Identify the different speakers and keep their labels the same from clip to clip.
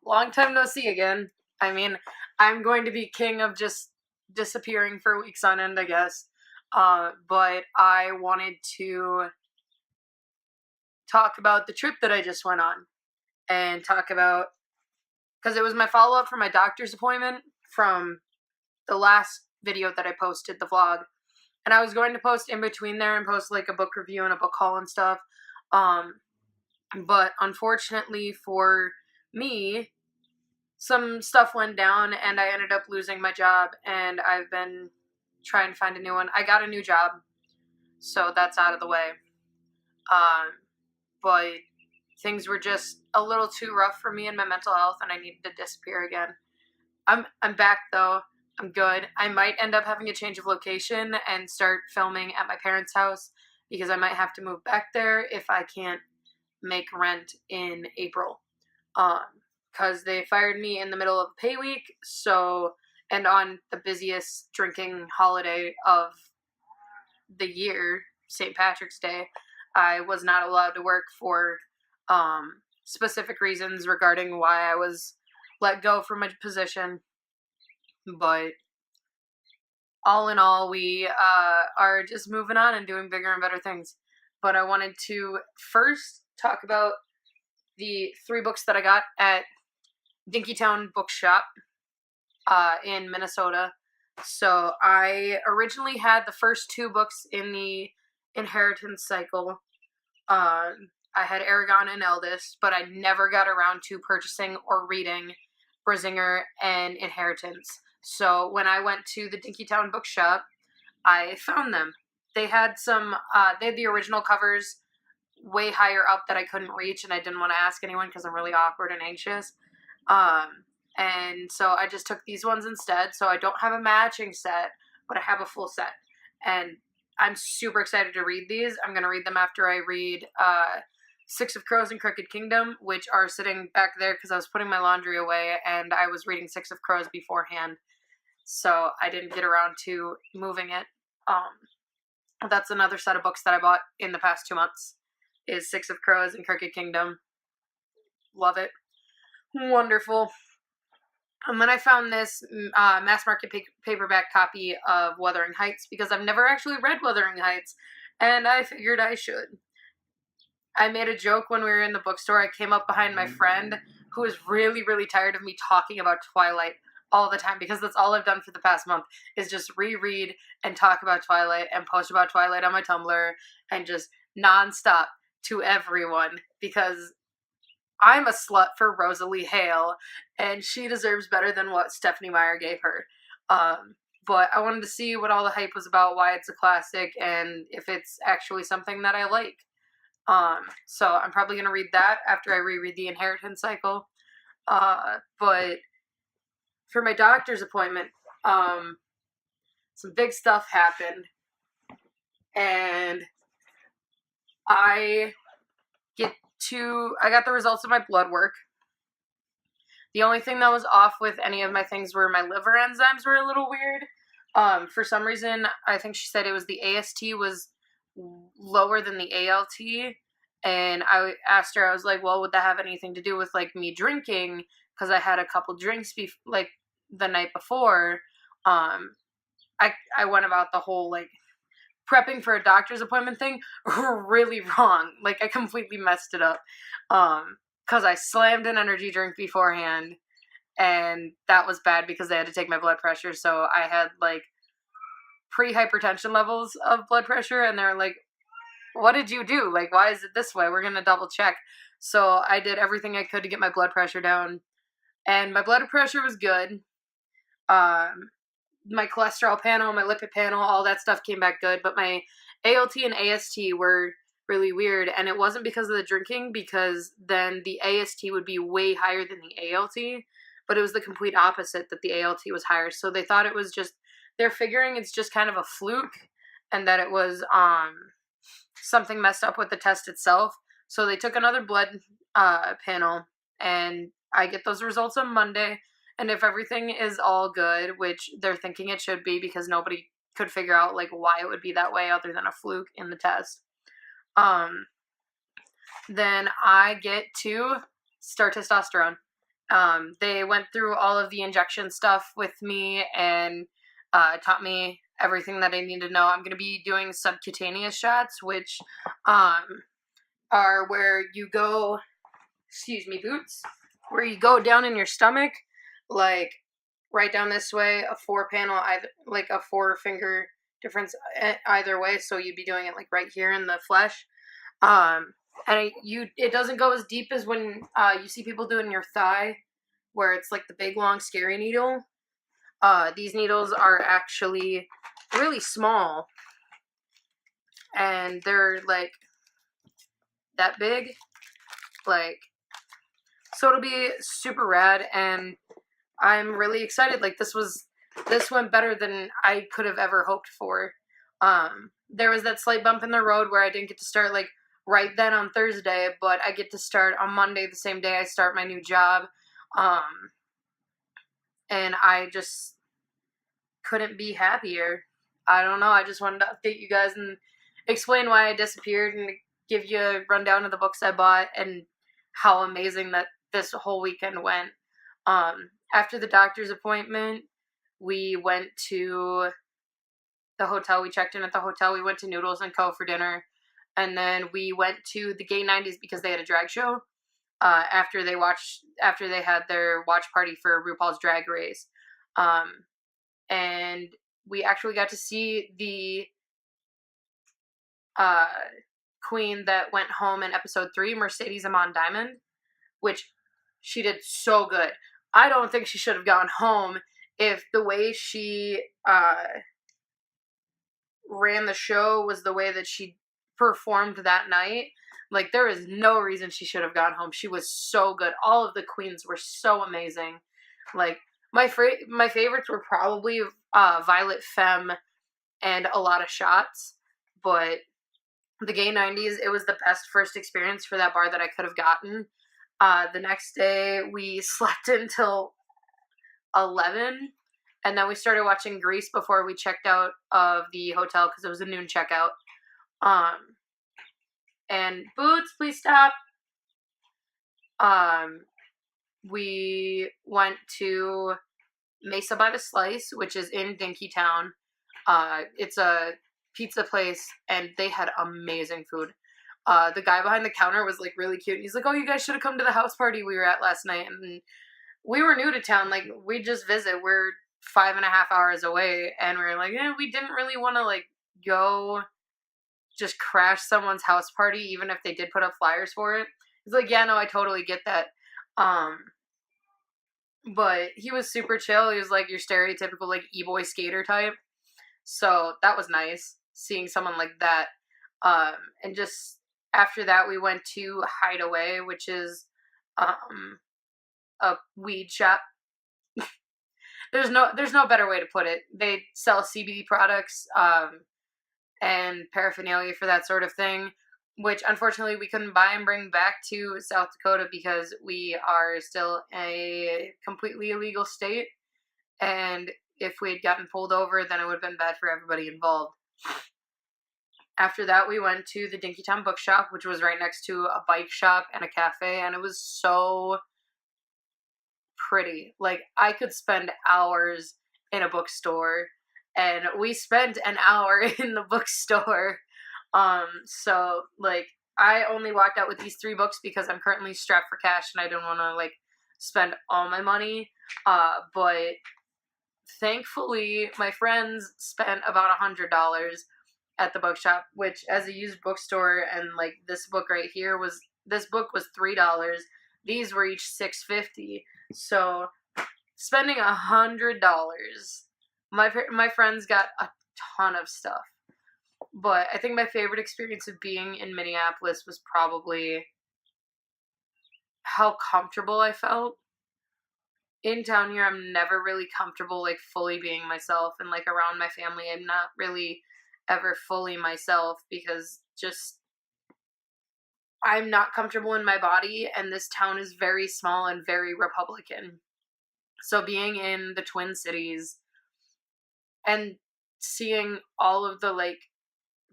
Speaker 1: long time no see again. I mean, I'm going to be king of just disappearing for weeks on end, I guess. But I wanted to talk about the trip that I just went on and talk about, because it was my follow up for my doctor's appointment from the last video that I posted, the vlog. And I was going to post in between there and post like a book review and a book haul and stuff. But unfortunately for me, some stuff went down and I ended up losing my job, and I've been trying to find a new one. I got a new job, so that's out of the way. But things were just a little too rough for me and my mental health, and I needed to disappear again. I'm back though. I'm good. I might end up having a change of location and start filming at my parents' house, because I might have to move back there if I can't make rent in April. Because they fired me in the middle of pay week, and on the busiest drinking holiday of the year, St. Patrick's Day, I was not allowed to work for specific reasons regarding why I was let go from my position. But all in all, we are just moving on and doing bigger and better things. But I wanted to first talk about the 3 books that I got at Dinkytown Bookshop in Minnesota. So I originally had the first 2 books in the Inheritance cycle. I had Aragon and Eldest, but I never got around to purchasing or reading Brizinger and Inheritance. So when I went to the Dinkytown Bookshop, I found them. They had they had the original covers way higher up that I couldn't reach, and I didn't want to ask anyone because I'm really awkward and anxious. And so I just took these ones instead. So I don't have a matching set, but I have a full set. And I'm super excited to read these. I'm going to read them after I read Six of Crows and Crooked Kingdom, which are sitting back there because I was putting my laundry away and I was reading Six of Crows beforehand. So I didn't get around to moving it. That's another set of books that I bought in the past 2 months, is Six of Crows and Crooked Kingdom. Love it. Wonderful. And then I found this mass market paperback copy of Wuthering Heights, because I've never actually read Wuthering Heights, and I figured I should. I made a joke when we were in the bookstore. I came up behind my friend, who was really, really tired of me talking about Twilight all the time, because that's all I've done for the past month, is just reread and talk about Twilight and post about Twilight on my Tumblr and just nonstop to everyone, because I'm a slut for Rosalie Hale, and she deserves better than what Stephanie Meyer gave her. But I wanted to see what all the hype was about, why it's a classic, and if it's actually something that I like. So I'm probably going to read that after I reread the Inheritance cycle. But for my doctor's appointment, some big stuff happened, and I got the results of my blood work. The only thing that was off with any of my things were my liver enzymes were a little weird. For some reason, I think she said it was the AST was lower than the ALT. And I asked her, I was like, well, would that have anything to do with like me drinking? Because I had a couple drinks like the night before. I went about the whole like prepping for a doctor's appointment thing really wrong. Like, I completely messed it up. Because I slammed an energy drink beforehand, and that was bad because they had to take my blood pressure. So I had like pre-hypertension levels of blood pressure, and they were like, what did you do? Like, why is it this way? We're going to double check. So I did everything I could to get my blood pressure down, and my blood pressure was good. My cholesterol panel, my lipid panel, all that stuff came back good, but my ALT and AST were really weird, and it wasn't because of the drinking, because then the AST would be way higher than the ALT, but it was the complete opposite, that the ALT was higher. So they thought it was just, they're figuring it's just kind of a fluke, and that it was something messed up with the test itself. So they took another blood panel, and I get those results on Monday. And if everything is all good, which they're thinking it should be, because nobody could figure out like why it would be that way other than a fluke in the test, then I get to start testosterone. They went through all of the injection stuff with me and taught me everything that I need to know. I'm going to be doing subcutaneous shots, which are where you go, excuse me, boots, where you go down in your stomach, like right down this way, a 4-panel, like a 4-finger difference either way. So you'd be doing it like right here in the flesh. And it doesn't go as deep as when you see people doing your thigh, where it's like the big long scary needle. These needles are actually really small, and they're like that big, like, so it'll be super rad, and I'm really excited. Like, this went better than I could have ever hoped for. There was that slight bump in the road where I didn't get to start like right then on Thursday, but I get to start on Monday, the same day I start my new job. And I just couldn't be happier. I don't know. I just wanted to update you guys and explain why I disappeared and give you a rundown of the books I bought and how amazing that this whole weekend went. After the doctor's appointment, we went to the hotel. We checked in at the hotel. We went to Noodles & Co. for dinner. And then we went to the Gay 90s because they had a drag show. After they had their watch party for RuPaul's Drag Race. And we actually got to see the queen that went home in episode 3, Mercedes Amon Diamond, which she did so good. I don't think she should have gone home if the way she ran the show was the way that she performed that night. Like, there is no reason she should have gone home. She was so good. All of the queens were so amazing. Like, my favorites were probably Violet Femme and A Lot of Shots. But the Gay 90s, it was the best first experience for that bar that I could have gotten. The next day, we slept until 11. And then we started watching Grease before we checked out of the hotel because it was a noon checkout. And Boots, please stop. We went to Mesa by the Slice, which is in Dinkytown. It's a pizza place, and they had amazing food. The guy behind the counter was like really cute. And he's like, "Oh, you guys should have come to the house party we were at last night." And we were new to town. Like, we just visit. We're 5.5 hours away, and we were like, we didn't really want to like go just crash someone's house party, even if they did put up flyers for it. He's like, yeah, no, I totally get that. But he was super chill. He was like your stereotypical like e-boy skater type. So that was nice seeing someone like that. And just after that, we went to Hideaway, which is a weed shop. There's no better way to put it. They sell CBD products, and paraphernalia for that sort of thing, which unfortunately we couldn't buy and bring back to South Dakota because we are still a completely illegal state, and if we had gotten pulled over, then it would have been bad for everybody involved. After that, we went to the Dinkytown Bookshop, which was right next to a bike shop and a cafe, and it was so pretty. Like, I could spend hours in a bookstore, and we spent an hour in the bookstore. So, like, I only walked out with these 3 books because I'm currently strapped for cash and I didn't want to, like, spend all my money. But thankfully, my friends spent about $100 at the bookshop, which, as a used bookstore, and, like, this book right here this book was $3. These were each $6.50. So, spending $100. My friends got a ton of stuff. But I think my favorite experience of being in Minneapolis was probably how comfortable I felt. In town here, I'm never really comfortable, like, fully being myself. And, like, around my family, I'm not really ever fully myself because just I'm not comfortable in my body. And this town is very small and very Republican. So being in the Twin Cities and seeing all of the, like,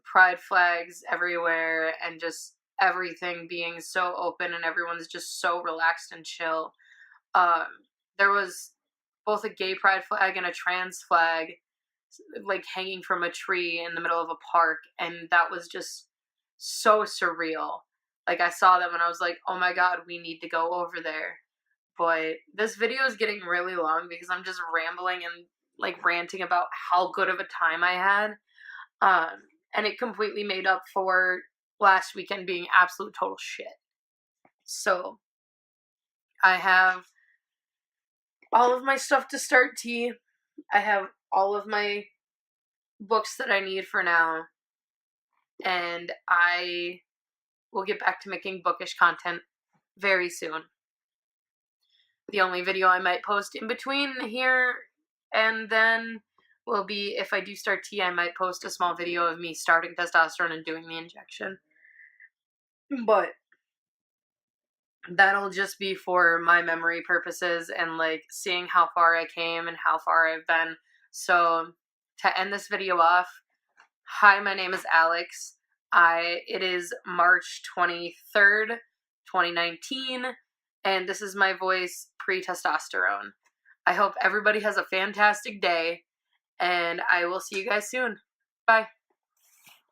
Speaker 1: pride flags everywhere and just everything being so open and everyone's just so relaxed and chill. there was both a gay pride flag and a trans flag like hanging from a tree in the middle of a park, and that was just so surreal. Like, I saw them and I was like, oh my god, we need to go over there. But this video is getting really long because I'm just rambling and like ranting about how good of a time I had. And it completely made up for last weekend being absolute total shit. So I have all of my stuff to start tea. I have all of my books that I need for now. And I will get back to making bookish content very soon. The only video I might post in between here and then will be, if I do start tea, I might post a small video of me starting testosterone and doing the injection. But that'll just be for my memory purposes and like seeing how far I came and how far I've been. So to end this video off, hi, my name is Alex. It is March 23rd, 2019, and this is my voice pre-testosterone. I hope everybody has a fantastic day, and I will see you guys soon. Bye.